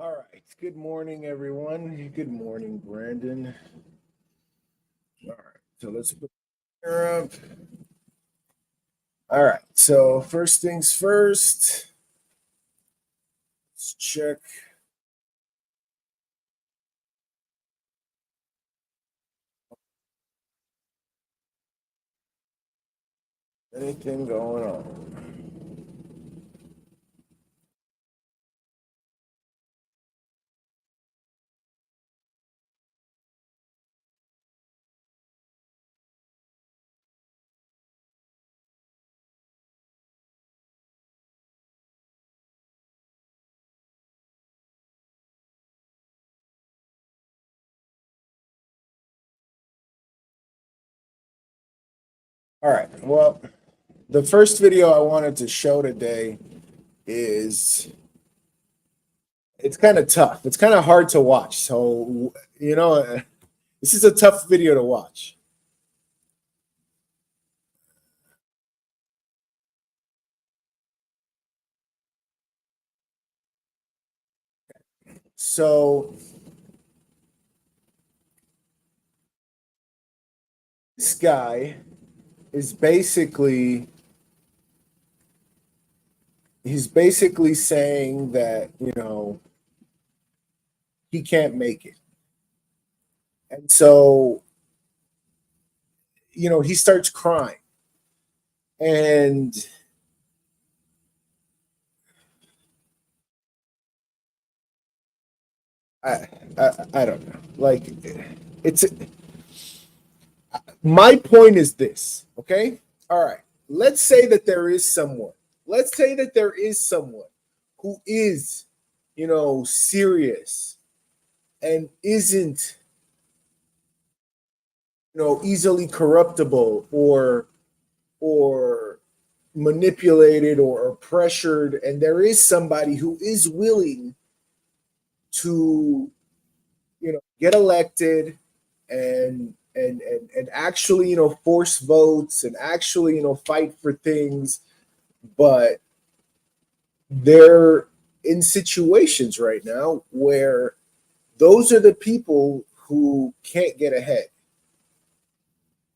All right. Good morning, everyone. Good morning, Brandon. All right. So let's put her up. All right. So first things first. Let's check. Anything going on? All right. Well, the first video I wanted to show today is it's kind of tough. It's kind of hard to watch. So, this is a tough video to watch. So, this guy is he's basically saying that, he can't make it. And so, he starts crying. And I don't know. Like, it's my point is this, okay? All right. Let's say that there is someone. Let's say that there is someone who is, serious and isn't, easily corruptible or manipulated or pressured, and there is somebody who is willing to, get elected and actually, force votes and actually, fight for things, but they're in situations right now where those are the people who can't get ahead.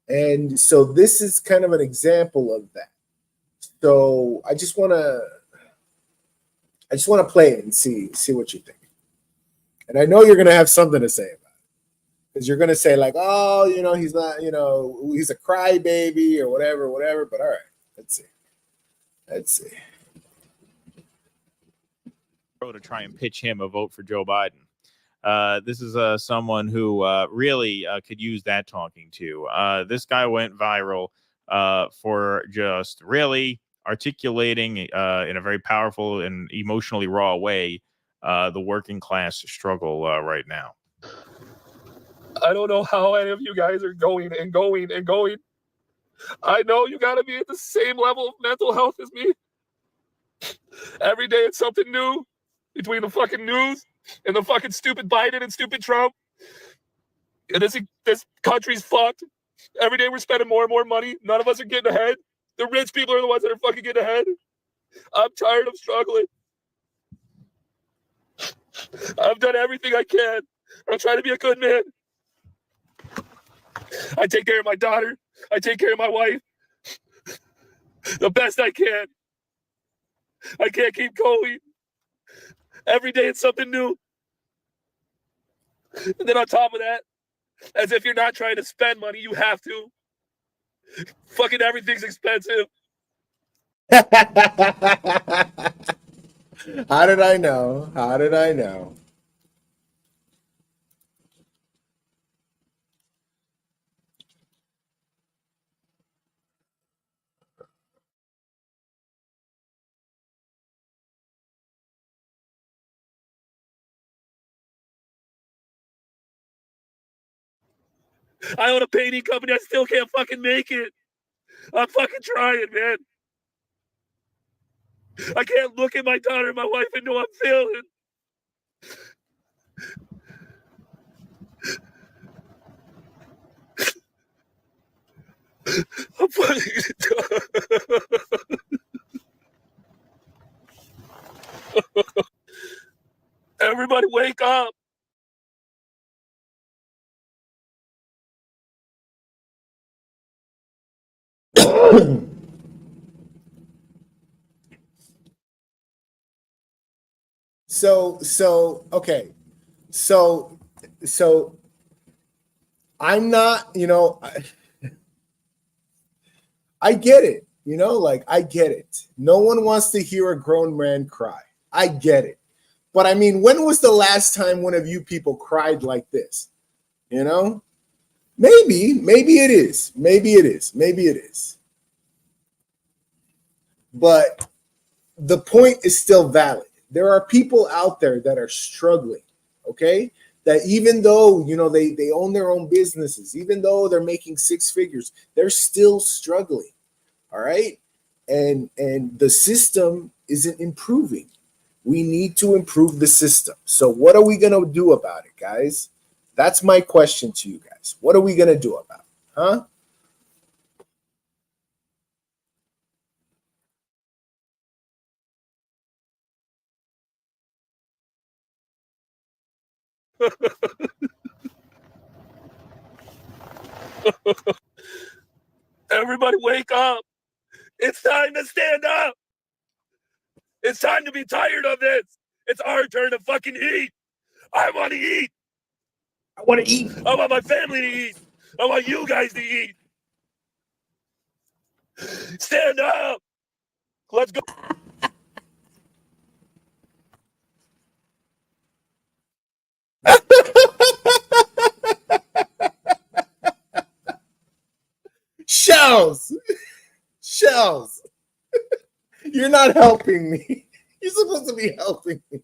And so this is kind of an example of that. So I just want to play it and see what you think. And I know you're going to have something to say about it, because you're going to say like, oh, he's not, he's a crybaby or whatever. But all right, let's see. To try and pitch him a vote for Joe Biden. This is someone who really could use that talking to. This guy went viral for just really articulating in a very powerful and emotionally raw way the working class struggle right now. I don't know how any of you guys are going. I know you got to be at the same level of mental health as me. Every day it's something new between the fucking news and the fucking stupid Biden and stupid Trump. And this country's fucked. Every day we're spending more and more money. None of us are getting ahead. The rich people are the ones that are fucking getting ahead. I'm tired of struggling. I've done everything I can. I'm trying to be a good man. I take care of my daughter. I take care of my wife the best I can. I can't keep going. Every day it's something new. And then on top of that, as if you're not trying to spend money, you have to. Fucking everything's expensive. How did I know? How did I know? I own a painting company. I still can't fucking make it. I'm fucking trying, man. I can't look at my daughter and my wife and know I'm failing. I'm fucking... Everybody wake up. Okay. So I'm not, I get it, like I get it. No one wants to hear a grown man cry. I get it. But I mean, when was the last time one of you people cried like this? Maybe it is. Maybe it is. But the point is still valid. There are people out there that are struggling, okay? That even though, they own their own businesses, even though they're making six figures, they're still struggling, all right? And the system isn't improving. We need to improve the system. So what are we going to do about it, guys? That's my question to you guys. What are we going to do about it? Huh? Everybody wake up. It's time to stand up. It's time to be tired of this. It's our turn to fucking eat. I want to eat. I want to eat. I want my family to eat. I want you guys to eat. Stand up. Let's go. Shells. You're not helping me. You're supposed to be helping me.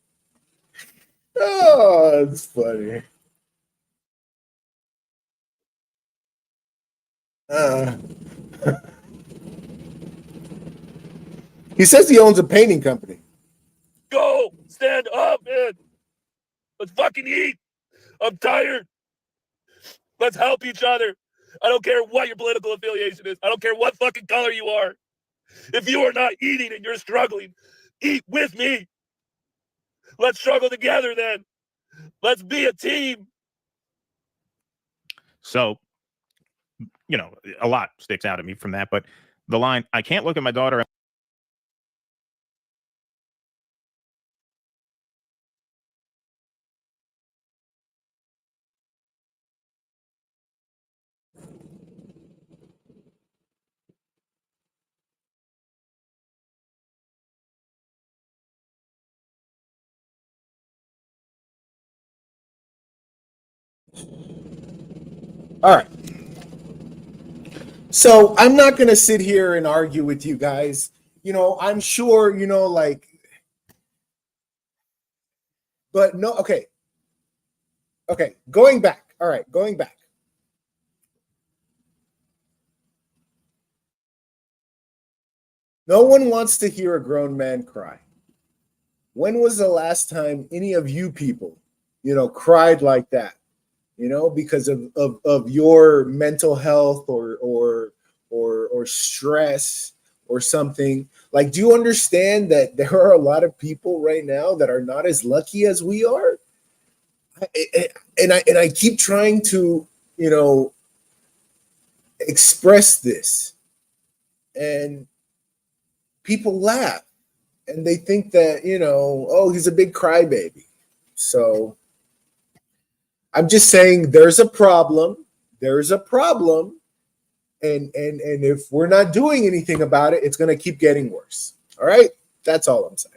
Oh, it's funny. He says he owns a painting company. Go. Stand up, man. Let's fucking eat. I'm tired. Let's help each other. I don't care what your political affiliation is. I don't care what fucking color you are. If you are not eating and you're struggling, eat with me. Let's struggle together then. Let's be a team. So, a lot sticks out at me from that, but the line, I can't look at my daughter. All right. So I'm not going to sit here and argue with you guys. I'm sure, but no, okay. Okay, going back. All right, going back. No one wants to hear a grown man cry. When was the last time any of you people, cried like that? Because of your mental health or stress or something. Like, do you understand that there are a lot of people right now that are not as lucky as we are? And I keep trying to, express this, and people laugh and they think that, oh, he's a big crybaby. So I'm just saying there's a problem. There's a problem. And if we're not doing anything about it, it's going to keep getting worse. All right? That's all I'm saying.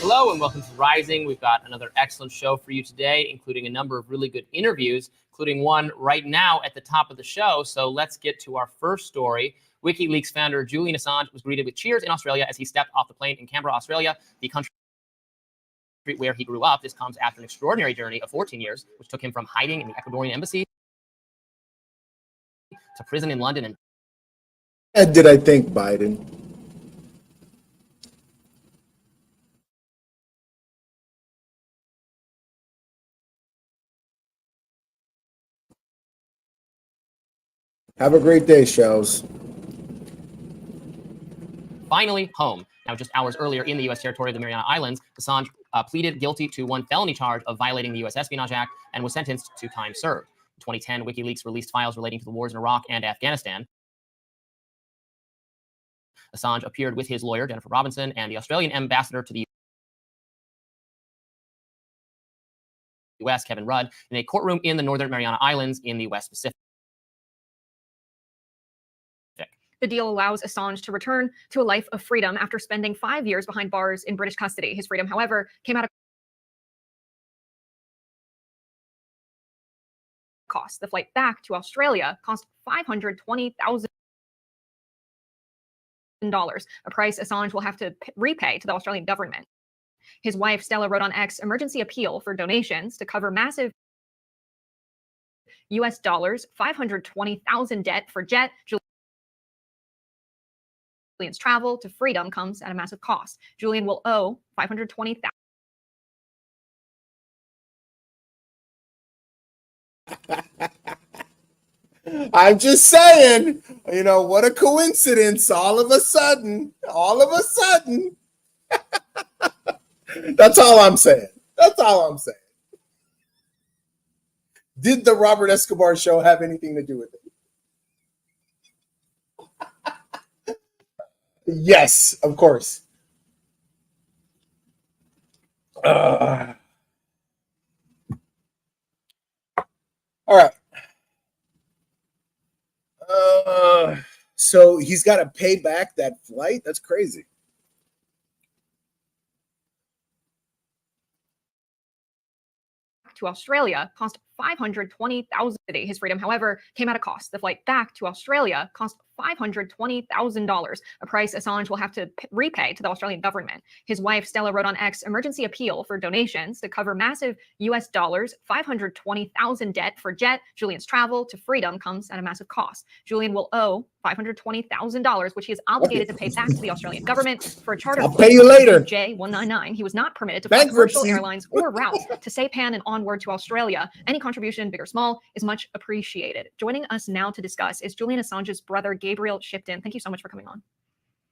Hello and welcome to Rising. We've got another excellent show for you today, including a number of really good interviews, including one right now at the top of the show. So let's get to our first story. WikiLeaks founder Julian Assange was greeted with cheers in Australia as he stepped off the plane in Canberra, Australia, the country where he grew up. This comes after an extraordinary journey of 14 years, which took him from hiding in the Ecuadorian embassy to prison in London. And did I think Biden? Have a great day, Shells. Finally home. Now, just hours earlier in the U.S. territory of the Mariana Islands, Assange pleaded guilty to one felony charge of violating the U.S. Espionage Act and was sentenced to time served. In 2010, WikiLeaks released files relating to the wars in Iraq and Afghanistan. Assange appeared with his lawyer, Jennifer Robinson, and the Australian ambassador to the U.S., Kevin Rudd, in a courtroom in the Northern Mariana Islands in the West Pacific. The deal allows Assange to return to a life of freedom after spending 5 years behind bars in British custody. His freedom, however, came at a cost. The flight back to Australia cost $520,000, a price Assange will have to repay to the Australian government. His wife, Stella, wrote on X, emergency appeal for donations to cover massive US dollars, $520,000 debt for jet. Julian's travel to freedom comes at a massive cost. Julian will owe $520,000. I'm just saying, you know, what a coincidence. All of a sudden. That's all I'm saying. Did the Robert Escobar show have anything to do with it? Yes, of course. All right. So he's got to pay back that flight? That's crazy. To Australia cost $520,000 today. His freedom, however, came at a cost. The flight back to Australia cost $520,000, a price Assange will have to repay to the Australian government. His wife, Stella, wrote on X, emergency appeal for donations to cover massive US dollars, $520,000 debt for jet. Julian's travel to freedom comes at a massive cost. Julian will owe $520,000, which he is obligated to pay back to the Australian government for a charter I'll pay you later. J199. He was not permitted to fly commercial airlines or routes to Saipan and onward to Australia. Any contribution, big or small, is much appreciated. Joining us now to discuss is Julian Assange's brother, Gabriel Shipton. Thank you so much for coming on.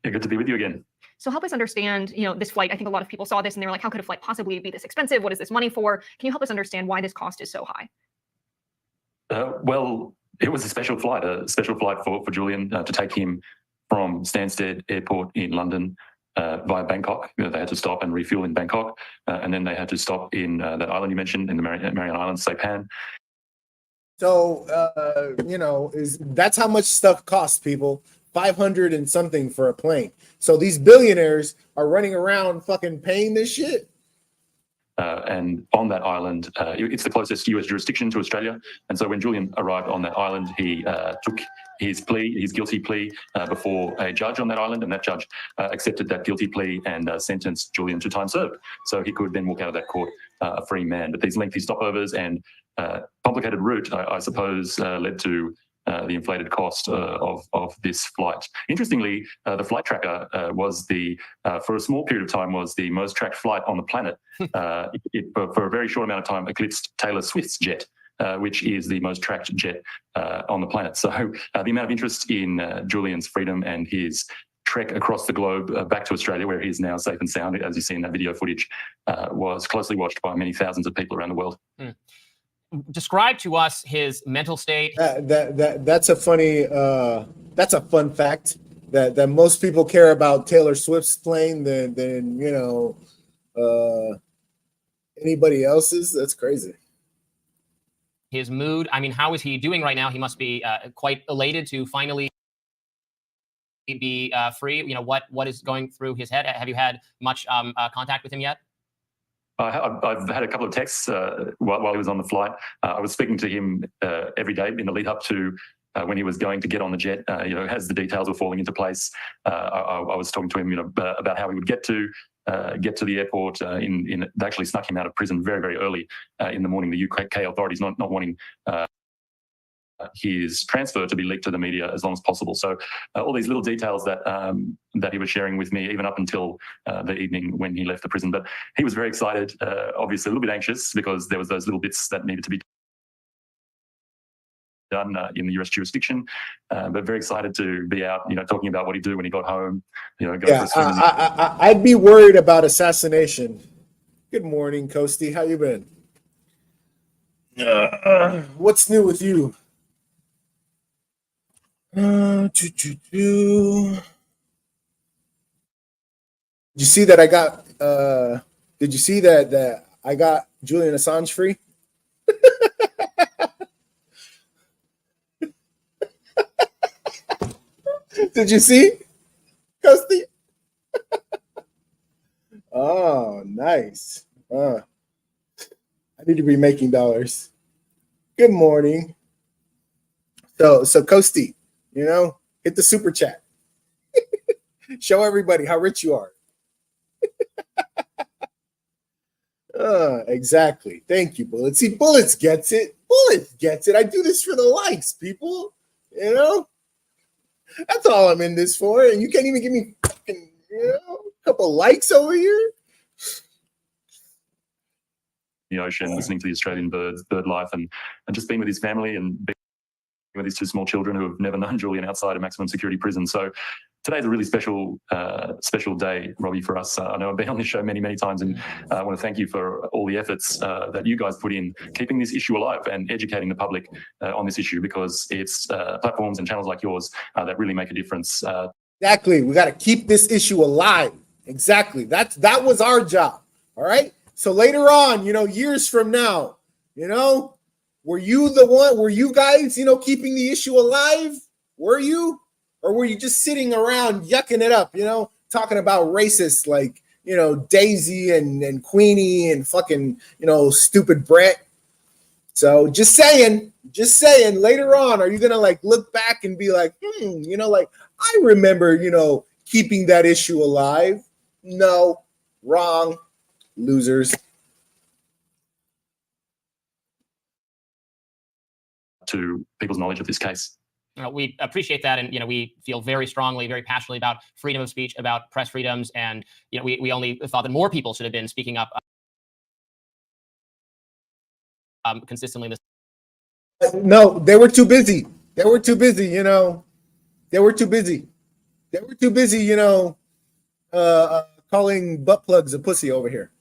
Yeah, good to be with you again. So help us understand, this flight. I think a lot of people saw this and they were like, how could a flight possibly be this expensive? What is this money for? Can you help us understand why this cost is so high? Well, it was a special flight for Julian to take him from Stansted Airport in London via Bangkok. They had to stop and refuel in Bangkok, and then they had to stop in that island you mentioned, in the Mariana Islands, Saipan. So, that's how much stuff costs, people. 500 and something for a plane. So these billionaires are running around fucking paying this shit. And on that island, it's the closest US jurisdiction to Australia. And so when Julian arrived on that island, he took his guilty plea before a judge on that island, and that judge accepted that guilty plea and sentenced Julian to time served. So he could then walk out of that court a free man. But these lengthy stopovers and complicated route, I suppose, led to the inflated cost of this flight. Interestingly, the flight tracker was for a small period of time, was the most tracked flight on the planet. It for a very short amount of time, eclipsed Taylor Swift's jet, which is the most tracked jet on the planet. So the amount of interest in Julian's freedom and his trek across the globe back to Australia, where he is now safe and sound, as you see in that video footage, was closely watched by many thousands of people around the world. Mm. Describe to us his mental state. That's a funny that's a fun fact that most people care about Taylor Swift's plane than anybody else's. That's crazy. His mood. I mean, how is he doing right now? He must be quite elated to finally be free? What is going through his head? Have you had much contact with him yet? I've had a couple of texts while he was on the flight. I was speaking to him every day in the lead up to when he was going to get on the jet. As the details were falling into place, I was talking to him, about how he would get to the airport. They actually snuck him out of prison very, very early in the morning. The UK authorities not wanting his transfer to be leaked to the media as long as possible. So all these little details that he was sharing with me, even up until the evening when he left the prison. But he was very excited, obviously a little bit anxious because there was those little bits that needed to be done in the US jurisdiction, but very excited to be out, talking about what he'd do when he got home. Go for a swim. I'd be worried about assassination. Good morning, Kosti. How you been? What's new with you? Did you see that I got? Did you see that I got Julian Assange free? Did you see, Kosti? Oh, nice. I need to be making dollars. Good morning. So Kosti, hit the super chat. Show everybody how rich you are. Exactly. Thank you, Bullets. See, Bullets gets it. Bullets gets it. I do this for the likes, people. That's all I'm in this for. And you can't even give me fucking, a couple likes over here. The ocean, listening to the Australian birds, bird life, and just being with his family and being with his two small children who have never known Julian outside a maximum security prison. So today's a really special day, Robbie, for us. I know I've been on this show many, many times, and I want to thank you for all the efforts that you guys put in keeping this issue alive and educating the public on this issue, because it's platforms and channels like yours that really make a difference. Exactly. We got to keep this issue alive. Exactly. That was our job. All right. So later on, years from now, were you guys, keeping the issue alive? Were you? Or were you just sitting around yucking it up, talking about racists like, Daisy and Queenie and fucking, stupid Brett? So just saying, later on, are you going to look back and be like, I remember, keeping that issue alive? No, wrong, losers. To people's knowledge of this case. We appreciate that, and we feel very strongly, very passionately about freedom of speech, about press freedoms, and we only thought that more people should have been speaking up consistently. No, they were too busy. They were too busy. They were too busy. They were too busy. Calling butt plugs a pussy over here.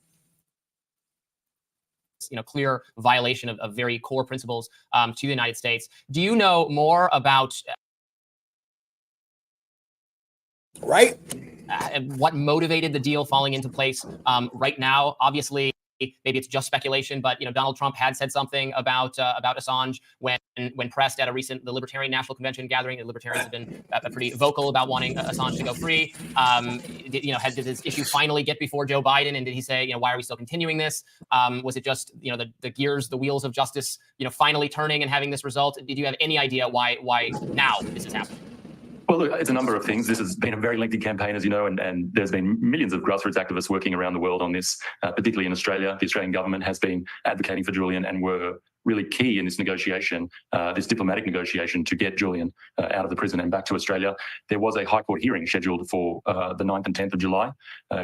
Clear violation of very core principles to the United States. Do you know more about what motivated the deal falling into place right now? Obviously, maybe it's just speculation, but Donald Trump had said something about Assange when pressed at the Libertarian National Convention gathering. The Libertarians have been pretty vocal about wanting Assange to go free. Did this issue finally get before Joe Biden, and did he say, why are we still continuing this? Was it just the wheels of justice finally turning and having this result? Did you have any idea why now this is happening? Well, look, it's a number of things. This has been a very lengthy campaign, as you know, and there's been millions of grassroots activists working around the world on this, particularly in Australia. The Australian government has been advocating for Julian and were really key in this negotiation, this diplomatic negotiation to get Julian out of the prison and back to Australia. There was a High Court hearing scheduled for the 9th and 10th of July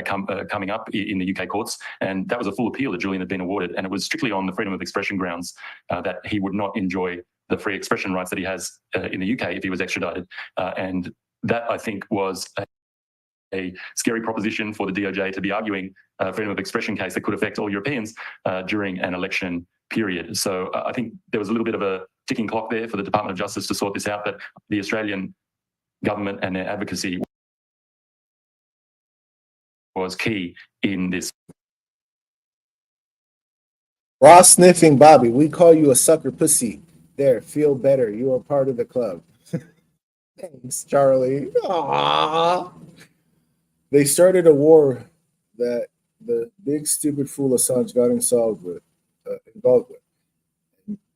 coming up in the UK courts, and that was a full appeal that Julian had been awarded, and it was strictly on the freedom of expression grounds that he would not enjoy the free expression rights that he has in the UK if he was extradited. And that, I think, was a scary proposition for the DOJ to be arguing a freedom of expression case that could affect all Europeans during an election period. So I think there was a little bit of a ticking clock there for the Department of Justice to sort this out, but the Australian government and their advocacy was key in this. Raw sniffing Bobby, we call you a sucker pussy. There, feel better. You are part of the club. Thanks, Charlie. Aww. They started a war that the big stupid fool Assange got involved with.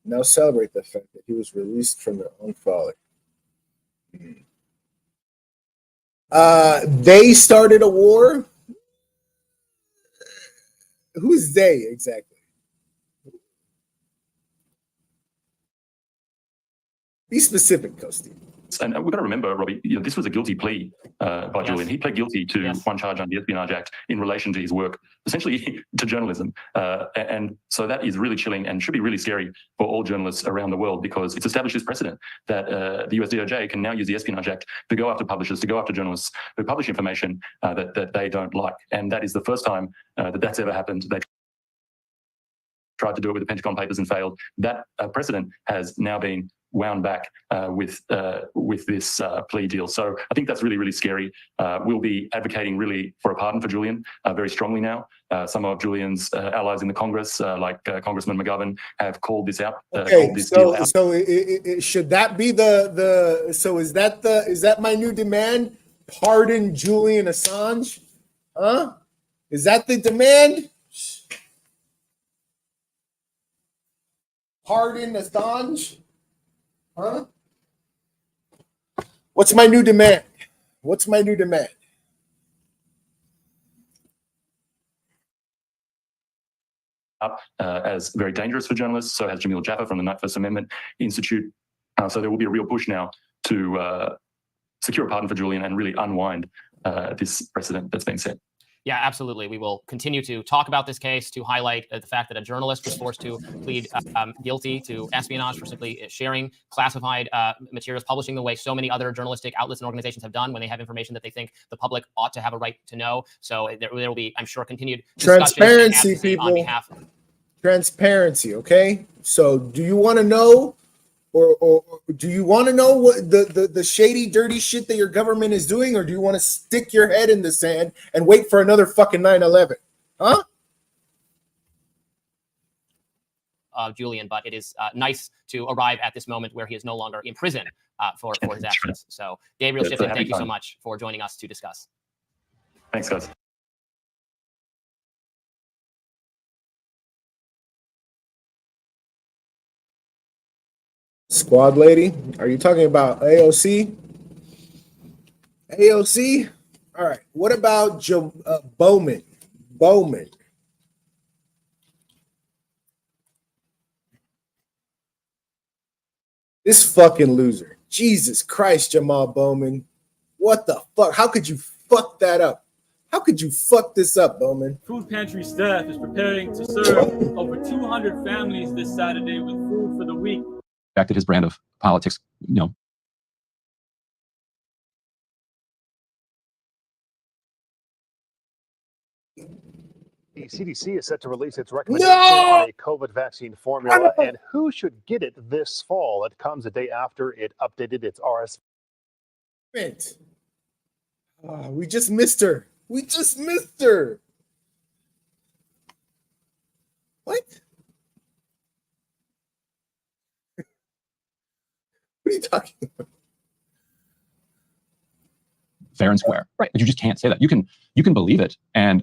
Now celebrate the fact that he was released from their own folly. They started a war. Who's they exactly? Be specific, Costi. And we've got to remember, Robbie, this was a guilty plea by Julian. He pled guilty to one charge under the Espionage Act in relation to his work, essentially to journalism. And so that is really chilling and should be really scary for all journalists around the world, because it's established this precedent that the US DOJ can now use the Espionage Act to go after publishers, to go after journalists who publish information that they don't like. And that is the first time that that's ever happened. They tried to do it with the Pentagon Papers and failed. That precedent has now been wound back with this plea deal. So I think that's really, really scary. We'll be advocating really for a pardon for Julian very strongly now. Some of Julian's allies in the Congress, like Congressman McGovern, have called this out. Okay, should that be is that my new demand? Pardon Julian Assange? Huh? Is that the demand? Pardon Assange? Huh? What's my new demand? What's my new demand? As very dangerous for journalists. So has Jamil Jaffa from the First Amendment Institute. So there will be a real push now to secure a pardon for Julian and really unwind this precedent that's been set. Yeah, absolutely. We will continue to talk about this case, to highlight the fact that a journalist was forced to plead guilty to espionage for simply sharing classified materials, publishing the way so many other journalistic outlets and organizations have done when they have information that they think the public ought to have a right to know. So there will be, I'm sure, continued transparency, people. On behalf of transparency. Okay. So, do you want to know, or do you want to know what the shady, dirty shit that your government is doing, or do you want to stick your head in the sand and wait for another fucking 9/11? Huh? Julian, but it is nice to arrive at this moment where he is no longer in prison for his actions. So, Gabriel Shifton, thank you so much for joining us to discuss. Thanks, guys. Squad lady, are you talking about AOC? AOC? All right. What about Bowman? Bowman. This fucking loser. Jesus Christ, Jamal Bowman. What the fuck? How could you fuck that up? How could you fuck this up, Bowman? Food pantry staff is preparing to serve over 200 families this Saturday with food for the week. Affected his brand of politics, The CDC is set to release its recommendation on a COVID vaccine formula and who should get it this fall. It comes a day after it updated its RS. We just missed her. We just missed her. What? What are you talking about? Fair and square. Right. But you just can't say that. You can believe it. And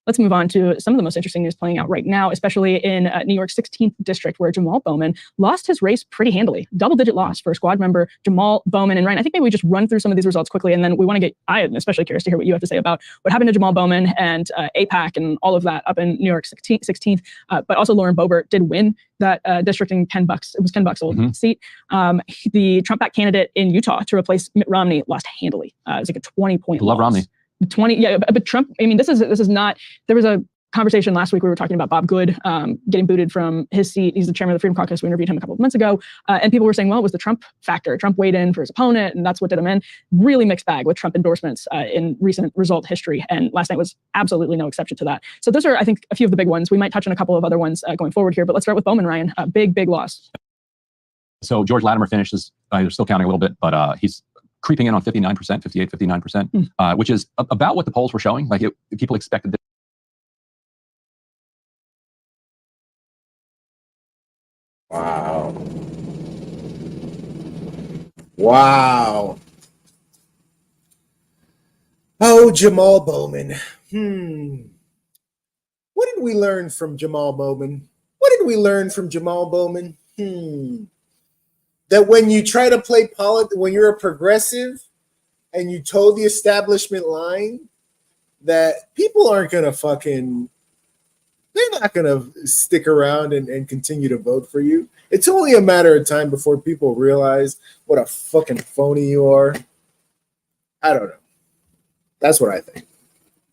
Let's move on to some of the most interesting news playing out right now, especially in New York's 16th district, where Jamal Bowman lost his race pretty handily. Double-digit loss for squad member Jamal Bowman. And Ryan, I think maybe we just run through some of these results quickly, and then we want to I am especially curious to hear what you have to say about what happened to Jamal Bowman and AIPAC and all of that up in New York 16th. But also Lauren Boebert did win that districting $10. It was $10 old seat. The Trump-backed candidate in Utah to replace Mitt Romney lost handily. It was like a 20-point loss. Love Romney. 20, yeah, but Trump, I mean, this is not, there was a conversation last week, we were talking about Bob Good getting booted from his seat. He's the chairman of the Freedom Caucus. We interviewed him a couple of months ago. And people were saying, well, it was the Trump factor. Trump weighed in for his opponent, and that's what did him in. Really mixed bag with Trump endorsements in recent result history. And last night was absolutely no exception to that. So those are, I think, a few of the big ones. We might touch on a couple of other ones going forward here, but let's start with Bowman, Ryan. Big loss. So George Latimer finishes, they're still counting a little bit, but he's creeping in on 59%, 59%, which is about what the polls were showing. Like people expected this. Wow. Wow. Oh, Jamal Bowman. What did we learn from Jamal Bowman? What did we learn from Jamal Bowman? That when you try to play politics, when you're a progressive and you toe the establishment line, that people aren't going to fucking, they're not going to stick around and continue to vote for you. It's only a matter of time before people realize what a fucking phony you are. I don't know. That's what I think.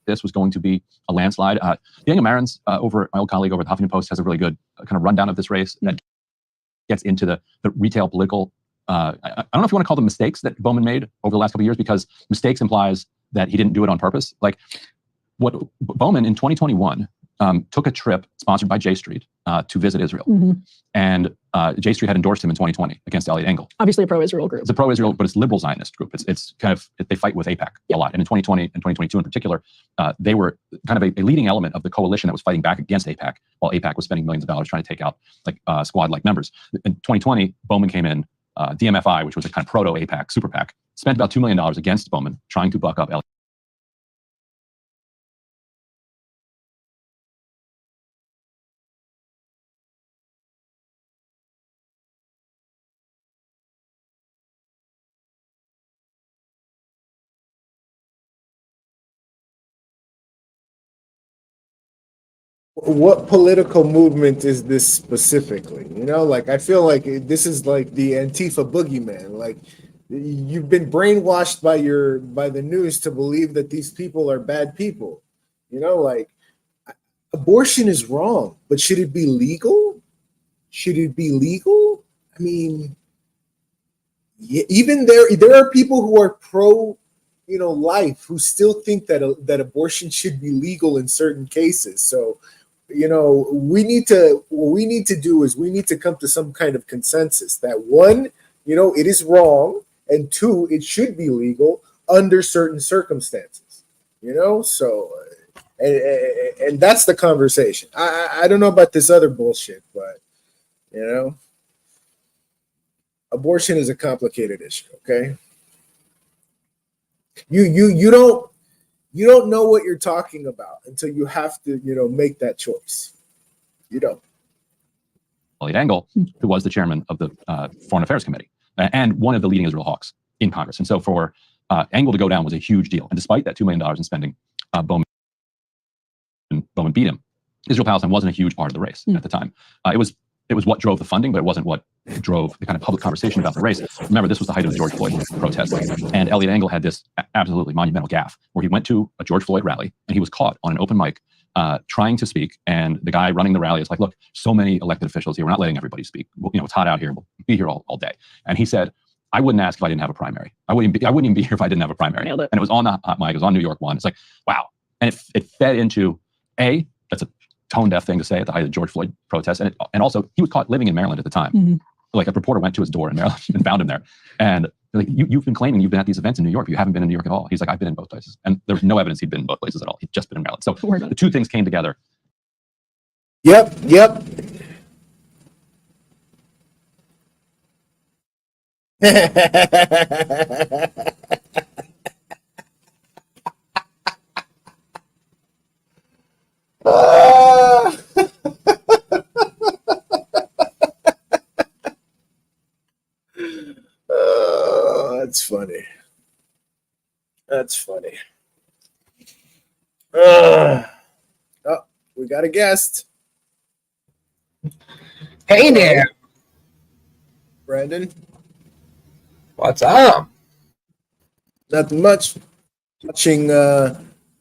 This was going to be a landslide. Daniel Marins, over my old colleague over at the Huffington Post, has a really good kind of rundown of this race that gets into the retail political. I don't know if you want to call them mistakes that Bowman made over the last couple of years, because mistakes implies that he didn't do it on purpose. Like what Bowman in 2021 took a trip sponsored by J Street to visit Israel. And J Street had endorsed him in 2020 against Elliot Engel. Obviously a pro-Israel group. It's a pro-Israel, but it's liberal Zionist group. It's kind of, they fight with AIPAC a lot. And in 2020 and 2022 in particular, they were kind of a leading element of the coalition that was fighting back against AIPAC, while AIPAC was spending millions of dollars trying to take out like squad-like members. In 2020, Bowman came in, DMFI, which was a kind of proto-AIPAC super PAC, spent about $2 million against Bowman, trying to buck up Elliot. What political movement is this specifically? You know, like I feel like this is like the Antifa boogeyman. Like you've been brainwashed by the news to believe that these people are bad people. You know, like abortion is wrong, but should it be legal? Should it be legal? I mean, even there are people who are pro, you know, life, who still think that abortion should be legal in certain cases. So, you know, what we need to do is we need to come to some kind of consensus that one, you know, it is wrong, and two, it should be legal under certain circumstances. You know, so and that's the conversation. I don't know about this other bullshit, but you know, abortion is a complicated issue. Okay, you don't know what you're talking about until you have to, you know, make that choice. You don't. Elliot Engel, who was the chairman of the Foreign Affairs Committee and one of the leading Israel hawks in Congress. And so for Engel to go down was a huge deal. And despite that $2 million in spending, Bowman beat him. Israel-Palestine wasn't a huge part of the race at the time. It was what drove the funding, but it wasn't what drove the kind of public conversation about the race. Remember, this was the height of the George Floyd protest. And Elliot Engel had this absolutely monumental gaffe where he went to a George Floyd rally and he was caught on an open mic trying to speak. And the guy running the rally is like, look, so many elected officials here. We're not letting everybody speak. You know, it's hot out here. We'll be here all day. And he said, I wouldn't ask if I didn't have a primary. I wouldn't even be here if I didn't have a primary. Nailed it. And it was on the hot mic. It was on New York One. It's like, wow. And it fed into that's a tone deaf thing to say at the height of the George Floyd protest. And also he was caught living in Maryland at the time. Like a reporter went to his door in Maryland and found him there. And like, you've been claiming you've been at these events in New York, but you haven't been in New York at all. He's like, I've been in both places. And there was no evidence he'd been in both places at all. He'd just been in Maryland. So the two things came together. Yep. That's funny. That's funny. Oh, we got a guest. Hey there. Brandon. What's up? Nothing much. Watching the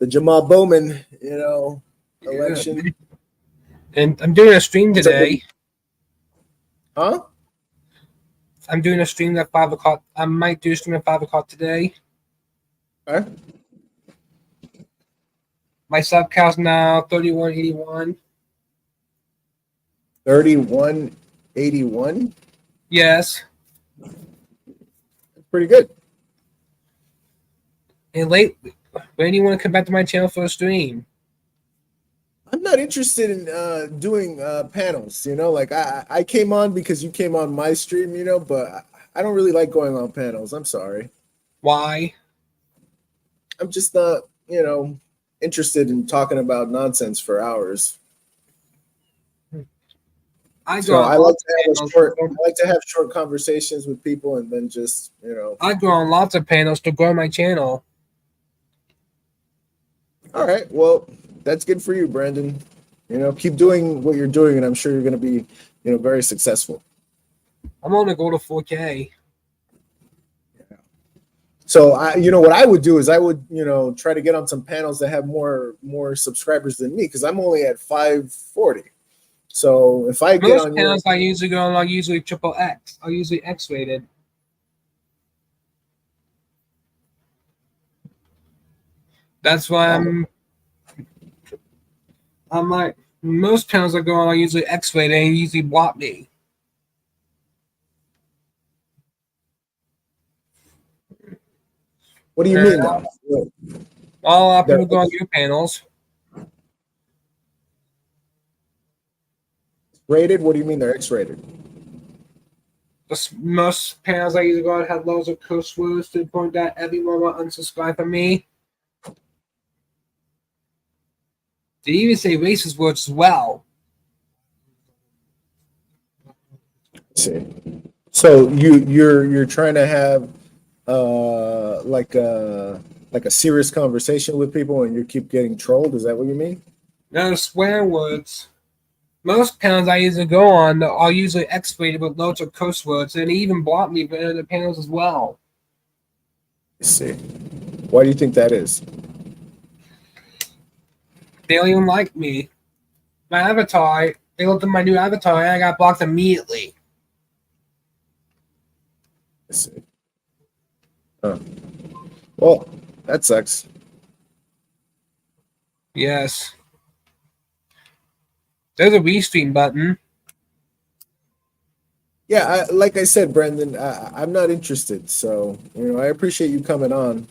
Jamal Bowman, you know, election. And I'm doing a stream today. Huh? I'm doing a stream at 5 o'clock. I might do a stream at 5 o'clock today. Okay. My sub count's now 3181. 3181? Yes. That's pretty good. And late, when do you want to come back to my channel for a stream? I'm not interested in doing panels, you know, like I came on because you came on my stream, you know, but I don't really like going on panels. I'm sorry. Why? I'm just not, interested in talking about nonsense for hours. I go So on I like lots to of have panels. I like to have short conversations with people, and then just, I go on lots of panels to grow my channel. All right. Well, that's good for you, Brandon. Keep doing what you're doing, and I'm sure you're going to be, very successful. I'm on to go to 4K. So what I would do is I would, try to get on some panels that have more subscribers than me, because I'm only at 540. So if I get Most on panels I usually go on are usually triple X. Are usually X rated. That's why I'm like, most panels I go on are usually X rated and usually block me. What do you mean? Now? All our people go on your panels. Rated? What do you mean they're X-rated? Most panels I usually go on have loads of curse words to the point that everyone will unsubscribe from me. They even say racist words as well. See, so you're trying to have like a serious conversation with people, and you keep getting trolled. Is that what you mean? No swear words. Most panels I usually go on are usually X-rated with loads of curse words, and they even block me for other panels as well. I see. Why do you think that is? They don't even like me. My avatar, they looked at my new avatar, and I got blocked immediately. I see. Huh. Well, that sucks. Yes. There's a restream button. Yeah, like I said, Brendan, I'm not interested. So, I appreciate you coming on,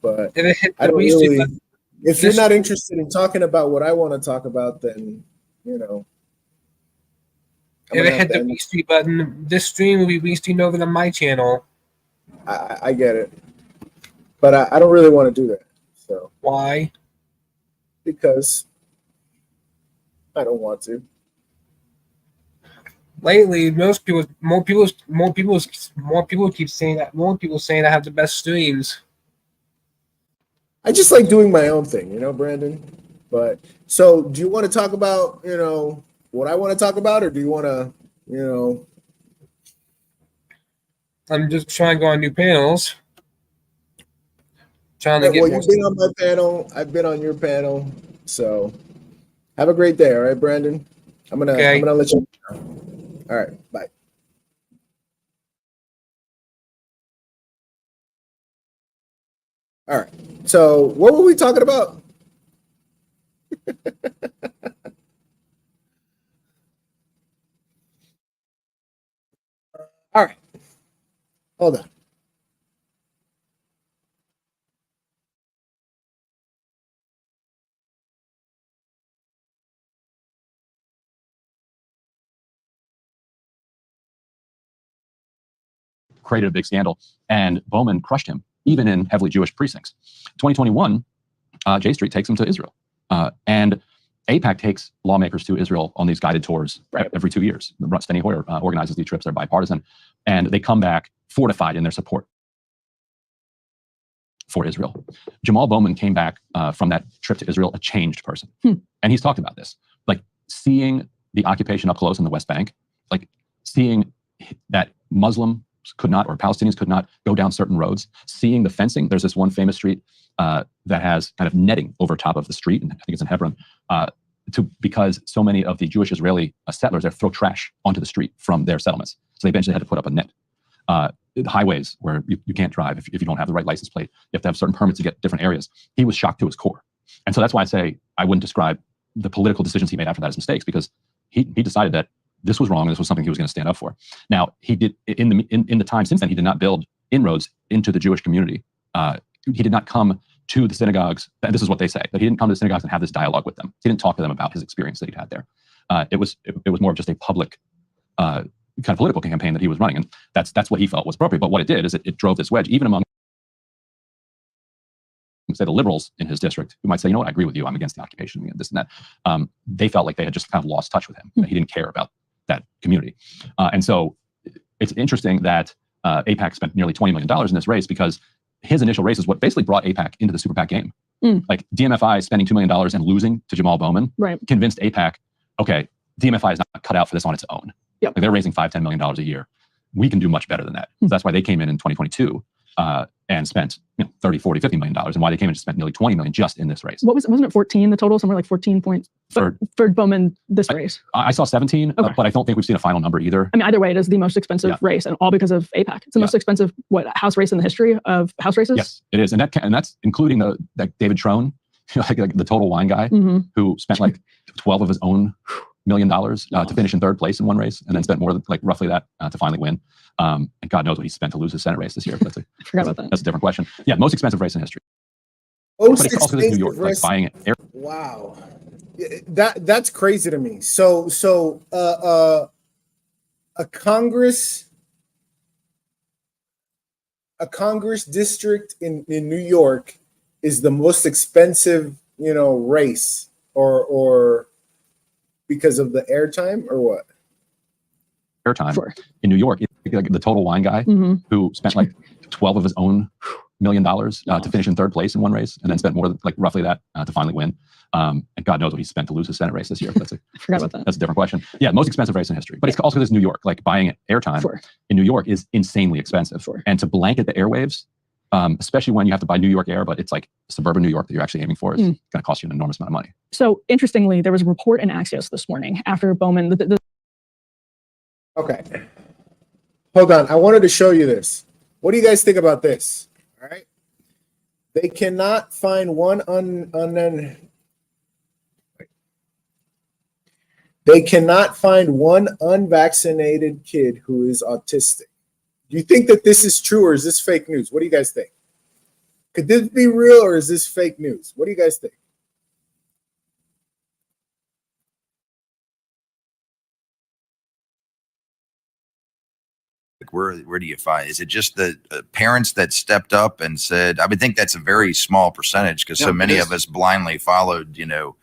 but If it hit I the don't restream really, button, if you're not interested in talking about what I want to talk about, then, if it hit the restream button, this stream will be restreamed over to my channel. I get it, but I don't really want to do that. So why? Because I don't want to. Lately, more people keep saying that. More people saying I have the best streams. I just like doing my own thing, Brandon. But so, do you want to talk about, what I want to talk about, or do you want to, I'm just trying to go on new panels. Trying to get well, more. you've been on my panel. I've been on your panel. So, have a great day. All right, Brandon. I'm gonna let you know. All right. Bye. All right. So, what were we talking about? All right. Hold on. Created a big scandal, and Bowman crushed him, even in heavily Jewish precincts. 2021, J Street takes him to Israel. And AIPAC takes lawmakers to Israel on these guided tours every 2 years. Steny Hoyer organizes these trips. They're bipartisan. And they come back fortified in their support for Israel. Jamal Bowman came back from that trip to Israel a changed person. And he's talked about this. Like seeing the occupation up close in the West Bank, like seeing that Muslim could not, or Palestinians could not go down certain roads. Seeing the fencing, there's this one famous street that has kind of netting over top of the street, and I think it's in Hebron, because so many of the Jewish Israeli settlers there throw trash onto the street from their settlements. So they eventually had to put up a net. Highways where you can't drive if you don't have the right license plate. You have to have certain permits to get different areas. He was shocked to his core. And so that's why I say I wouldn't describe the political decisions he made after that as mistakes, because he decided that this was wrong and this was something he was going to stand up for. Now, he did in the time since then, he did not build inroads into the Jewish community. He did not come to the synagogues. And this is what they say, that he didn't come to the synagogues and have this dialogue with them. He didn't talk to them about his experience that he'd had there. It was more of just a public kind of political campaign that he was running, and that's what he felt was appropriate. But what it did is it drove this wedge even among, say, the liberals in his district, who might say, you know what, I agree with you, I'm against the occupation, this and that. They felt like they had just kind of lost touch with him. He didn't care about that community. And so it's interesting that AIPAC spent nearly $20 million in this race, because his initial race is what basically brought AIPAC into the super PAC game. Like DMFI spending $2 million and losing to Jamal Bowman convinced AIPAC, okay, DMFI is not cut out for this on its own. Like they're raising $5-10 million a year. We can do much better than that. So that's why they came in 2022 and spent 30, 40, $50 million, and why they came in and spent nearly $20 million just in this race. Wasn't it 14 the total? Somewhere like 14 points for Bowman this race. I saw 17, but I don't think we've seen a final number either. I mean, either way, it is the most expensive race, and all because of AIPAC. It's the most expensive house race in the history of house races. Yes, it is, and that's including that David Trone, like the total wine guy, who spent like 12 of his own $1 million to finish in third place in one race, and then spent more than like roughly that to finally win. And God knows what he spent to lose his Senate race this year. But I forgot about that. That's a different question. Yeah, most expensive race in history. Most but it's also New York, like buying air. Wow, that's crazy to me. So a Congress district in New York is the most expensive, race, or because of the airtime, or what? Airtime in New York, like the total wine guy who spent like 12 of his own $1 million to finish in third place in one race, and then spent more than like roughly that to finally win. And God knows what he spent to lose his Senate race this year. But forgot about that. That's a different question. Yeah, most expensive race in history. But it's also because it's New York. Like buying airtime in New York is insanely expensive. And to blanket the airwaves, especially when you have to buy New York Air, but it's like suburban New York that you're actually aiming for, is going to cost you an enormous amount of money. So interestingly, there was a report in Axios this morning after Bowman. Okay. Hold on. I wanted to show you this. What do you guys think about this? All right. They cannot find one They cannot find one unvaccinated kid who is autistic. Do you think that this is true, or is this fake news? What do you guys think? Could this be real, or is this fake news? What do you guys think? Where do you find? Is it just the parents that stepped up and said? I would think that's a very small percentage, because so many of us blindly followed, the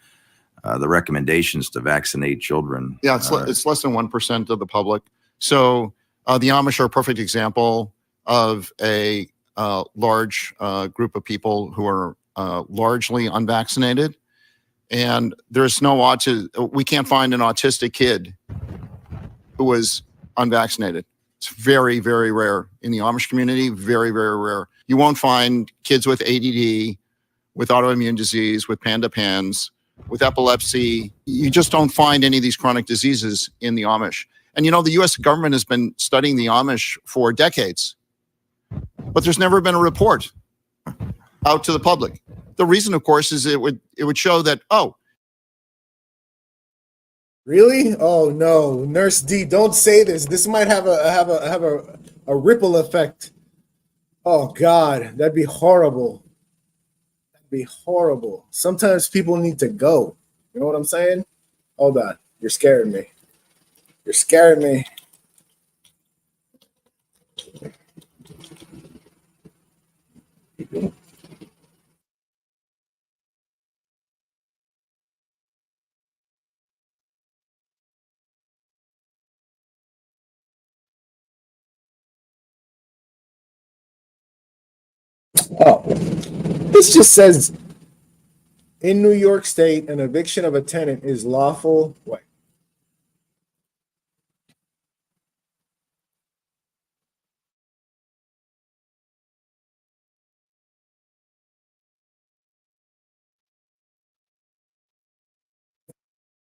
recommendations to vaccinate children. Yeah, it's less than 1% of the public. So the Amish are a perfect example of a large group of people who are largely unvaccinated, and there's no we can't find an autistic kid who was unvaccinated. It's very, very rare in the Amish community, very, very rare. You won't find kids with ADD, with autoimmune disease, with panda pans, with epilepsy. You just don't find any of these chronic diseases in the Amish. And the U.S. government has been studying the Amish for decades, but there's never been a report out to the public. The reason, of course, is it would show that, really? Oh no, Nurse D, don't say this. This might have a ripple effect. Oh God, that'd be horrible. That'd be horrible. Sometimes people need to go. You know what I'm saying? Hold on, you're scaring me. You're scaring me. Oh, this just says in New York State, an eviction of a tenant is lawful. Wait.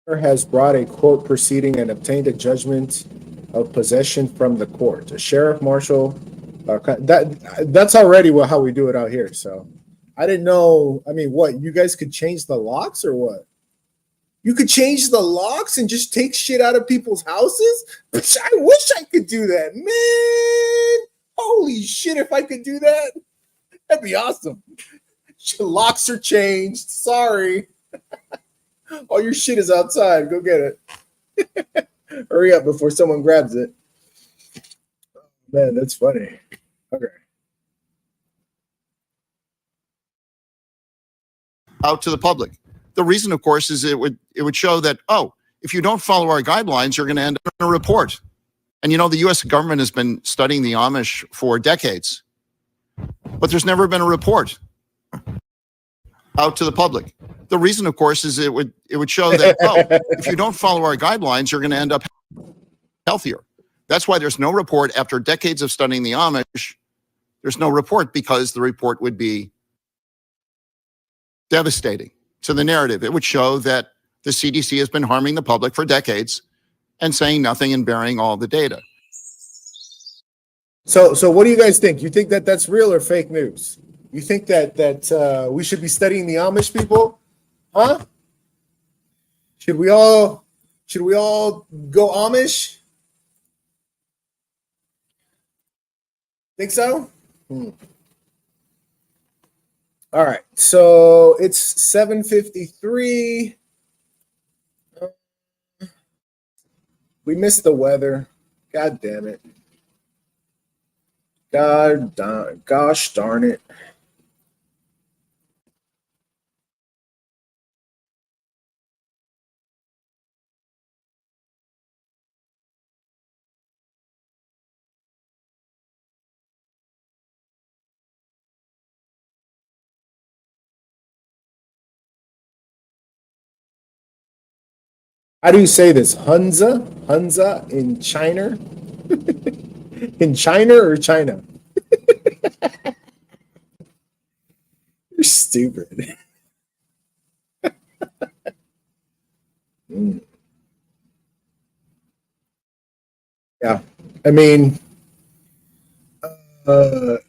Has brought a court proceeding and obtained a judgment of possession from the court. A sheriff marshal, that's already how we do it out here. So I didn't know. I mean, what, you guys could change the locks or what? You could change the locks and just take shit out of people's houses? I wish I could do that, man. Holy shit, if I could do that, that'd be awesome. Locks are changed. Sorry. All your shit is outside. Go get it. Hurry up before someone grabs it. Man, that's funny. Okay. Out to the public. The reason, of course, is it would show that, oh, if you don't follow our guidelines, you're going to end up in a report. And you know, the U.S. government has been studying the Amish for decades, but there's never been a report out to the public. The reason, of course, is it would show that, oh, if you don't follow our guidelines, you're going to end up healthier. That's why there's no report after decades of studying the Amish. There's no report because the report would be devastating to the narrative. It would show that the CDC has been harming the public for decades and saying nothing and burying all the data. So what do you guys think? You think that that's real or fake news? You think that we should be studying the Amish people? Huh? Should we all go Amish? Think so? All right. So it's 7:53. We missed the weather. God damn it. Gosh darn it. How do you say this? Hunza? Hunza in China? In China or China? You're stupid. Yeah. I mean, I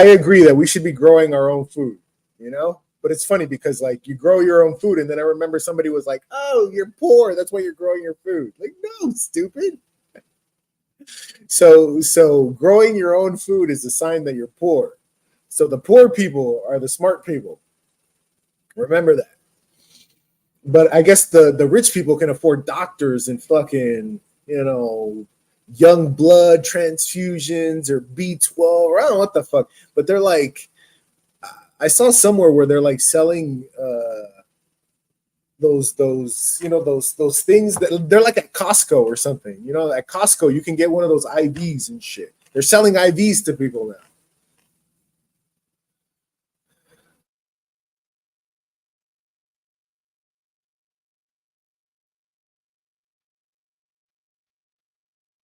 agree that we should be growing our own food, you know? But it's funny because, like, you grow your own food, and then I remember somebody was like, oh, you're poor. That's why you're growing your food. Like, no, stupid. So growing your own food is a sign that you're poor. So the poor people are the smart people. Remember that. But I guess the rich people can afford doctors and fucking, you know, young blood transfusions or B12 or I don't know what the fuck. But they're like, I saw somewhere where they're like selling those you know those things that they're like at Costco or something. You know, at Costco you can get one of those IVs and shit. They're selling IVs to people now.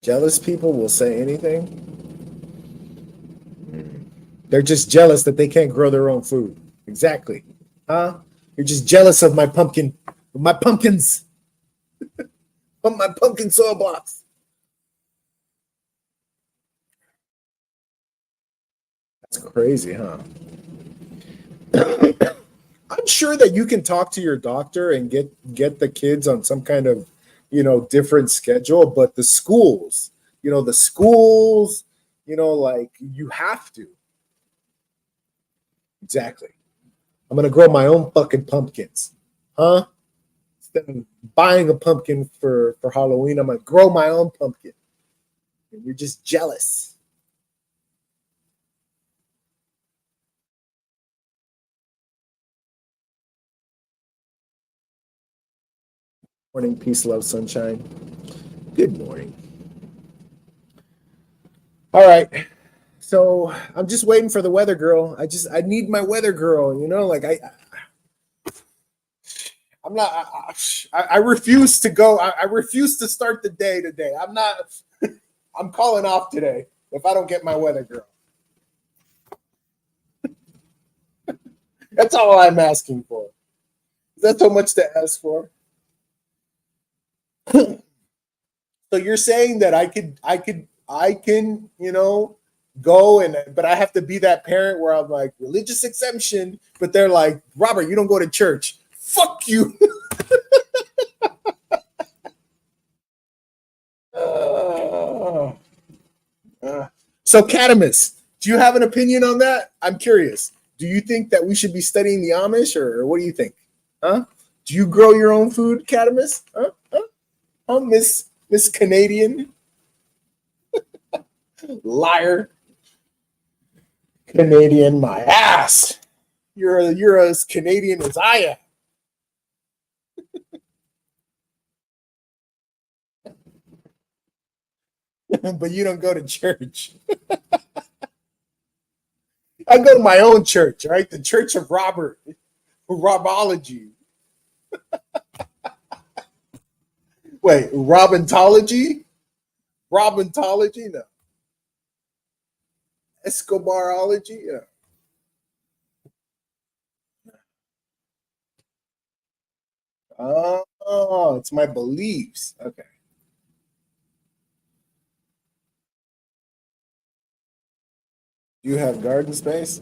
Jealous people will say anything. They're just jealous that they can't grow their own food. Exactly. Huh? You're just jealous of my pumpkins. Of my pumpkin soil blocks. That's crazy, huh? I'm sure that you can talk to your doctor and get the kids on some kind of, you know, different schedule, but the schools, like you have to. Exactly. I'm gonna grow my own fucking pumpkins, huh? Instead of buying a pumpkin for Halloween, I'm gonna grow my own pumpkin. And you're just jealous. Morning, peace, love, sunshine. Good morning. All right. So I'm just waiting for the weather girl. I need my weather girl, you know, like I'm not, I refuse to go. I refuse to start the day today. I'm calling off today if I don't get my weather girl. That's all I'm asking for. Is that so much to ask for? So you're saying that I can, you know, go but I have to be that parent where I'm like religious exemption, but they're like, Robert, you don't go to church. Fuck you. So Catamus, do you have an opinion on that? I'm curious. Do you think that we should be studying the Amish, or what do you think? Huh? Do you grow your own food, Catamus? Huh? Miss Canadian? Liar. Canadian, my ass. You're as Canadian as I am. But you don't go to church. I go to my own church, right? The Church of Robert. Robology. Wait, Robintology? Robintology? No. Escobarology? Yeah. Oh, it's my beliefs. Okay. You have garden space?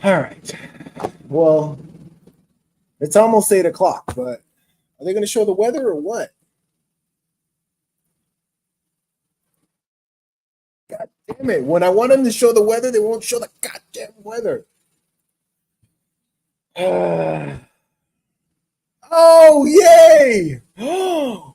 All right. Well, it's almost 8 o'clock, but are they going to show the weather or what? God damn it. When I want them to show the weather, they won't show the goddamn weather. Oh, yay. Oh,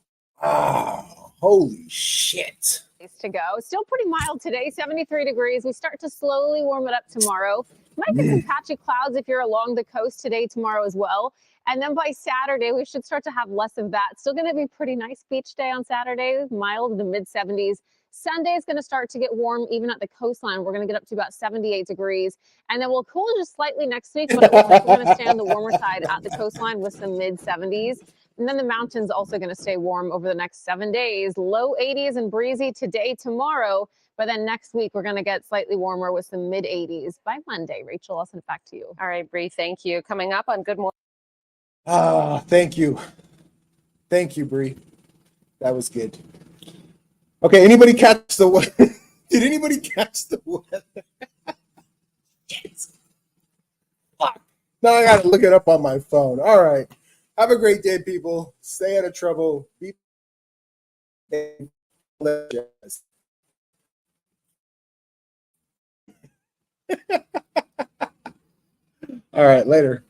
holy shit. To go. Still pretty mild today, 73 degrees. We start to slowly warm it up tomorrow. Might get some patchy clouds if you're along the coast today, tomorrow as well. And then by Saturday, we should start to have less of that. Still going to be pretty nice beach day on Saturday, mild in the mid 70s. Sunday is going to start to get warm even at the coastline. We're going to get up to about 78 degrees. And then we'll cool just slightly next week, but it looks like we're going to stay on the warmer side at the coastline with some mid 70s. And then the mountains also going to stay warm over the next 7 days. Low 80s and breezy today, tomorrow. But then next week, we're going to get slightly warmer with some mid 80s by Monday. Rachel, I'll send it back to you. All right, Bree, thank you. Coming up on Good Morning. Ah, thank you. Thank you, Bree. That was good. Okay, anybody catch the weather? Did anybody catch the weather? Fuck. Now I got to look it up on my phone. All right. Have a great day, people. Stay out of trouble. Be all right, later.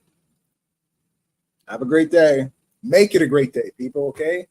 Have a great day. Make it a great day, people, okay?